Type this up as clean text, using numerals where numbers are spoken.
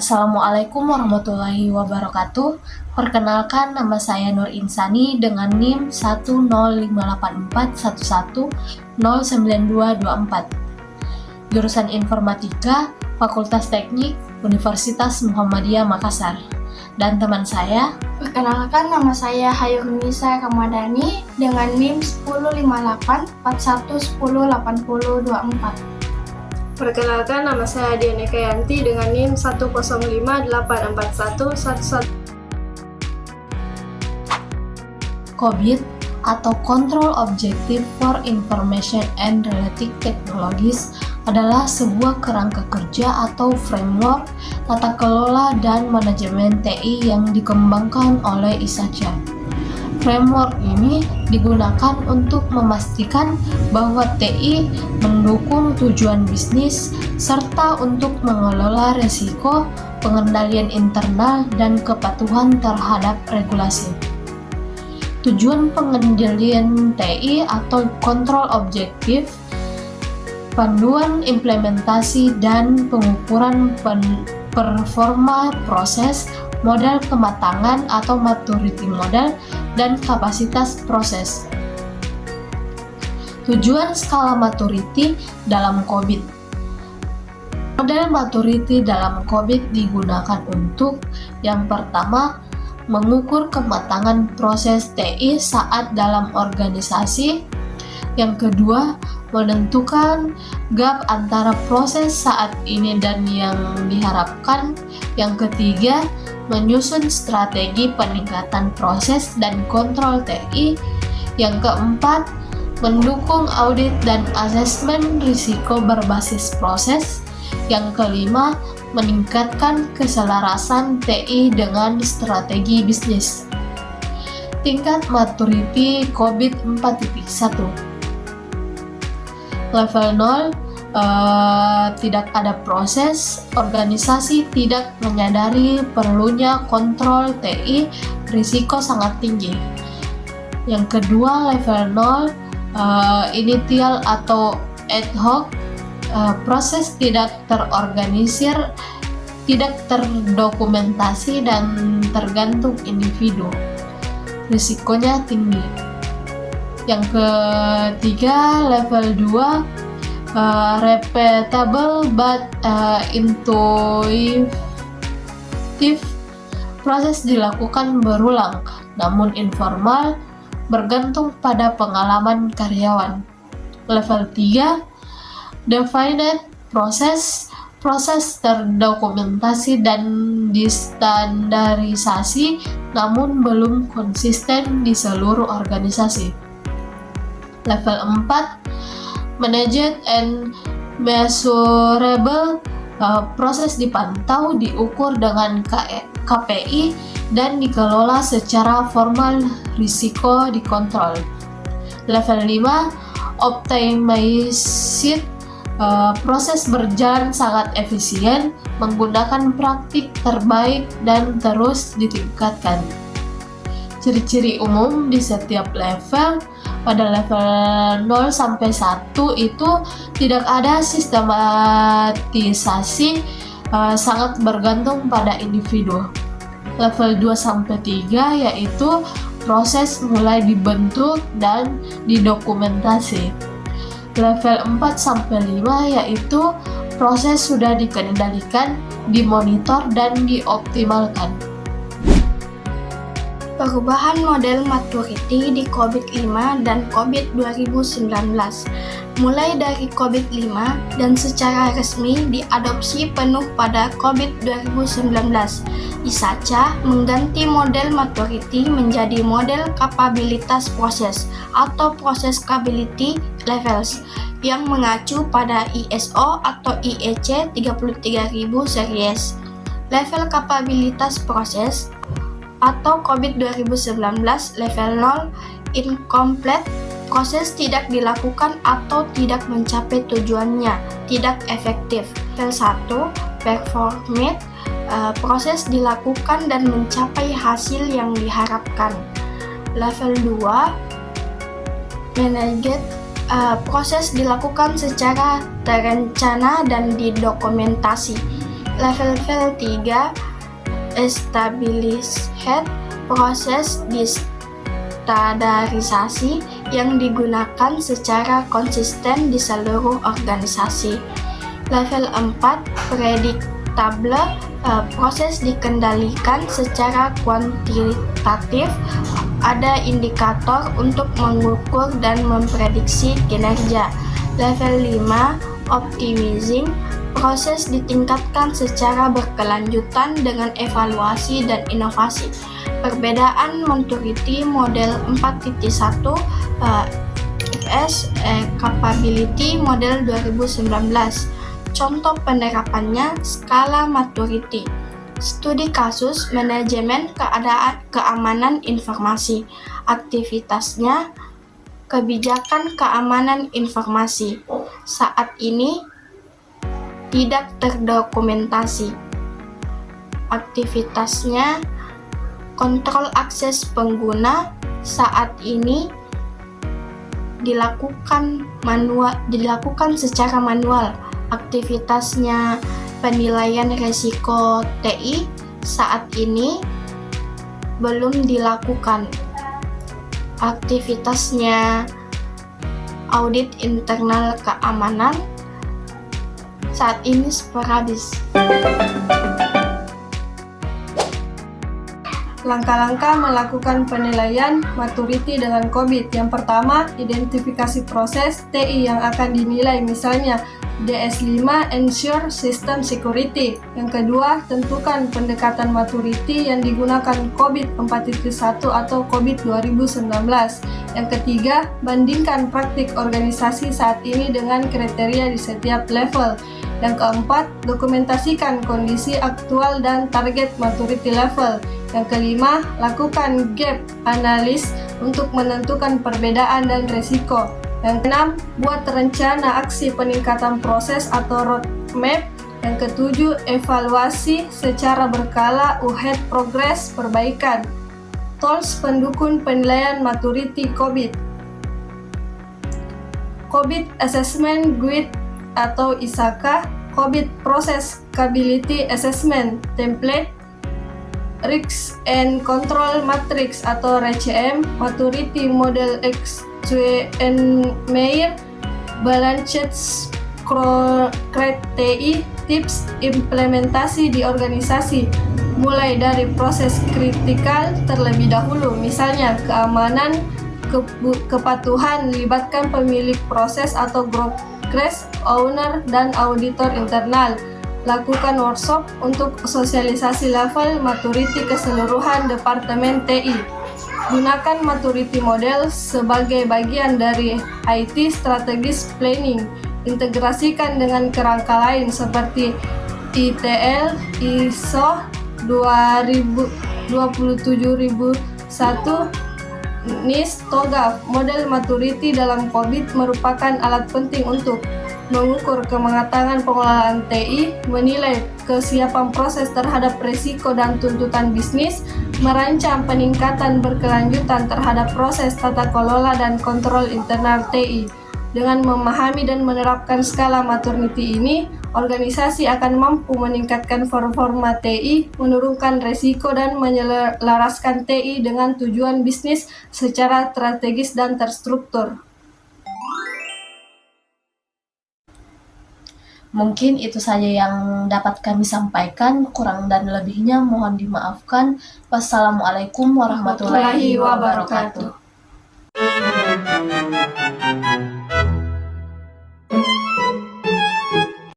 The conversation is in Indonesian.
Assalamualaikum warahmatullahi wabarakatuh. Perkenalkan, nama saya Nur Insani dengan NIM 1058411092224. Jurusan Informatika, Fakultas Teknik, Universitas Muhammadiyah Makassar. Dan teman saya, perkenalkan, nama saya Hayurnisa Ramadhani dengan NIM 10841108024. Perkenalkan, nama saya Diana Kayanti dengan NIM 105844111. COBIT atau Control Objective for Information and Related Technologies adalah sebuah kerangka kerja atau framework tata kelola dan manajemen TI yang dikembangkan oleh ISACA. Framework ini digunakan untuk memastikan bahwa TI mendukung tujuan bisnis serta untuk mengelola risiko, pengendalian internal, dan kepatuhan terhadap regulasi. Tujuan pengendalian TI atau kontrol objektif, panduan implementasi dan pengukuran performa proses, model kematangan atau maturity model, dan kapasitas proses. Tujuan skala maturity dalam COBIT. Model maturity dalam COBIT digunakan untuk yang pertama, mengukur kematangan proses TI saat dalam organisasi. Yang kedua, menentukan gap antara proses saat ini dan yang diharapkan. Yang ketiga, menyusun strategi peningkatan proses dan kontrol TI. Yang keempat, mendukung audit dan asesmen risiko berbasis proses. Yang kelima, meningkatkan keselarasan TI dengan strategi bisnis. Tingkat maturity COBIT 4.1. Level 0, tidak ada proses, organisasi tidak menyadari perlunya kontrol TI, risiko sangat tinggi. Yang kedua, level 0, initial atau ad hoc, proses tidak terorganisir, tidak terdokumentasi, dan tergantung individu. Risikonya tinggi. Yang ketiga, level 2, repeatable but intuitive, proses dilakukan berulang namun informal, bergantung pada pengalaman karyawan. Level 3, definite proses terdokumentasi dan distandarisasi namun belum konsisten di seluruh organisasi. Level 4, managed and measurable, proses dipantau, diukur dengan KPI, dan dikelola secara formal, risiko dikontrol. Level 5, optimized, proses berjalan sangat efisien, menggunakan praktik terbaik dan terus ditingkatkan. Ciri-ciri umum di setiap level. Pada level 0 sampai 1 itu tidak ada sistematisasi, sangat bergantung pada individu. Level 2 sampai 3 yaitu proses mulai dibentuk dan didokumentasi. Level 4 sampai 5 yaitu proses sudah dikendalikan, dimonitor, dan dioptimalkan. Perubahan model maturity di COBIT 5 dan COBIT 2019. Mulai dari COBIT 5 dan secara resmi diadopsi penuh pada COBIT 2019, ISACA mengganti model maturity menjadi model kapabilitas proses atau Process Capability Levels yang mengacu pada ISO atau IEC 33000 series. Level kapabilitas proses atau COBIT 2019 level 0, incomplete, proses tidak dilakukan atau tidak mencapai tujuannya, tidak efektif. Level 1, performed, proses dilakukan dan mencapai hasil yang diharapkan. Level 2, managed, proses dilakukan secara terencana dan didokumentasi. Level 3 Establish Head, proses standarisasi yang digunakan secara konsisten di seluruh organisasi. Level 4 Predictable, proses dikendalikan secara kuantitatif, ada indikator untuk mengukur dan memprediksi kinerja. Level 5 Optimizing, proses ditingkatkan secara berkelanjutan dengan evaluasi dan inovasi. Perbedaan maturity model 4.1 FS Capability model 2019. Contoh penerapannya skala maturity. Studi kasus manajemen keamanan informasi. Aktivitasnya kebijakan keamanan informasi. Saat ini tidak terdokumentasi. Aktivitasnya kontrol akses pengguna. Saat ini dilakukan secara manual. Aktivitasnya penilaian risiko TI. Saat ini belum dilakukan. Aktivitasnya audit internal keamanan. Saat ini sporadis. Langkah-langkah melakukan penilaian maturity dengan COVID. Yang pertama, identifikasi proses TI yang akan dinilai, misalnya DS5 Ensure System Security. Yang kedua, tentukan pendekatan maturity yang digunakan COVID 4.1 atau COVID 2019. Yang ketiga, bandingkan praktik organisasi saat ini dengan kriteria di setiap level. Yang keempat, dokumentasikan kondisi aktual dan target maturity level. Yang kelima, lakukan gap analysis untuk menentukan perbedaan dan risiko. Yang keenam, buat rencana aksi peningkatan proses atau roadmap. Yang ketujuh, evaluasi secara berkala UHED progres perbaikan. Tools pendukung penilaian maturity COVID. COVID Assessment Guide atau ISAKA, COVID Process Capability Assessment Template, Risk and Control Matrix atau RCM, Maturity Model X2N-Meyer, Balanced Criteria, Tips implementasi di organisasi, mulai dari proses kritikal terlebih dahulu, misalnya keamanan, kepatuhan, libatkan pemilik proses atau group crash, owner, dan auditor internal. Lakukan workshop untuk sosialisasi level maturity keseluruhan Departemen TI. Gunakan maturity model sebagai bagian dari IT strategis planning. Integrasikan dengan kerangka lain seperti ITL, ISO 27001, NIST, TOGAF. Model maturity dalam COVID merupakan alat penting untuk mengukur kematangan pengelolaan TI, menilai kesiapan proses terhadap risiko dan tuntutan bisnis, merancang peningkatan berkelanjutan terhadap proses tata kelola dan kontrol internal TI. Dengan memahami dan menerapkan skala maturity ini, organisasi akan mampu meningkatkan performa TI, menurunkan risiko, dan menyelaraskan TI dengan tujuan bisnis secara strategis dan terstruktur. Mungkin itu saja yang dapat kami sampaikan, kurang dan lebihnya mohon dimaafkan. Wassalamualaikum warahmatullahi wabarakatuh.